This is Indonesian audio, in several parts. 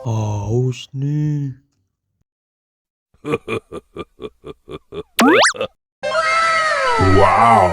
Haus nih. Wow.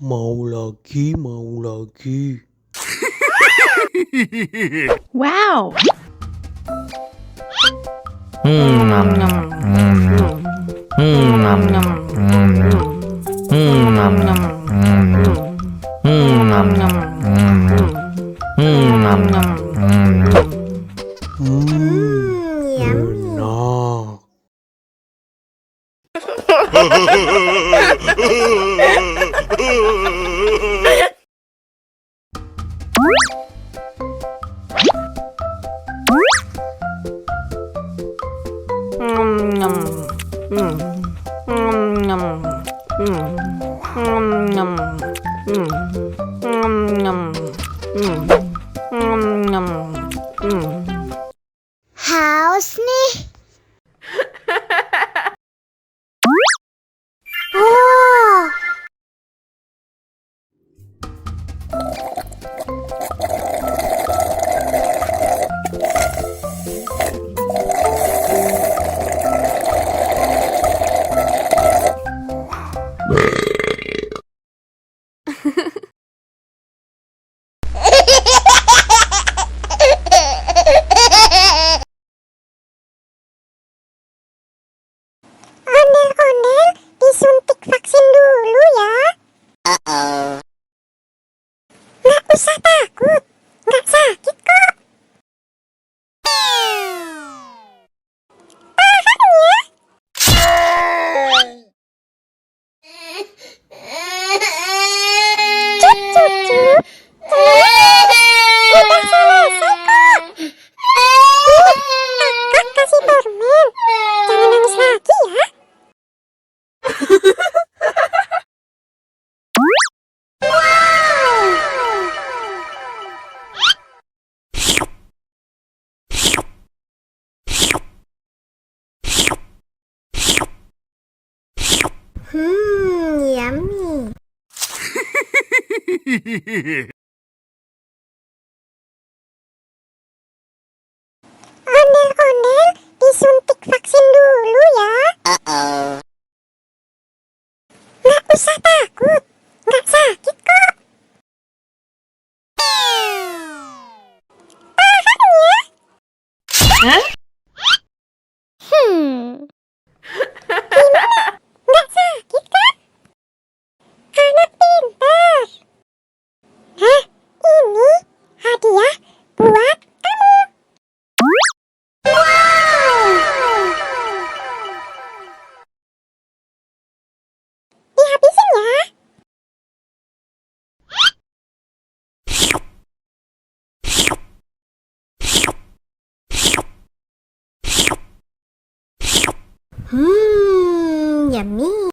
Mau lagi. Wow. Haus nih. Oh. Ondel-ondel disuntik vaksin dulu ya. Nggak usah takut, nggak sakit kok. Tahan ya. Cup. Udah selesai kok. Kakak kasih permen. Jangan nangis lagi ya. Yummy. Ondel-ondel disuntik vaksin dulu ya. Nggak usah takut, nggak sakit kok. Tahan ya. Hah? Gimana? Nggak sakit kan? Anak pintar. Hah? Ini hadiah buat kamu. Dihabisin ya. Yummy.